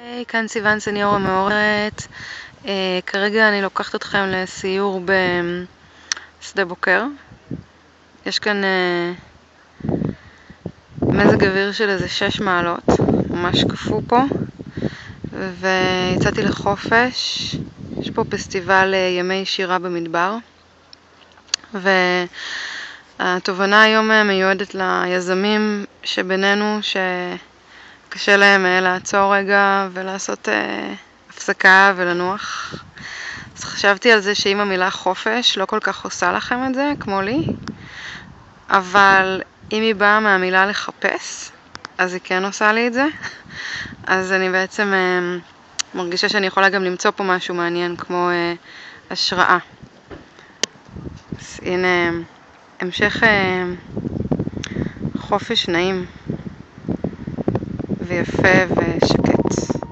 היי, כאן סיוון סניור המאוררת. כרגע אני לוקחת אתכם לסיור בשדה בוקר. יש כאן מזג אוויר של איזה 6 מעלות, ממש קפוא פה, ויצאתי לחופש. יש פה פסטיבל ימי שירה במדבר, והתובנה היום מיועדת ליזמים שבינינו שקשה להם לעצור רגע ולעשות הפסקה ולנוח. אז חשבתי על זה שאם המילה חופש לא כל כך עושה לכם את זה כמו לי, אבל אם היא באה מהמילה לחפש, אז היא כן עושה לי את זה. אז אני בעצם מרגישה שאני יכולה גם למצוא פה משהו מעניין כמו השראה. אז הנה המשך חופש נעים ויפה ושקט.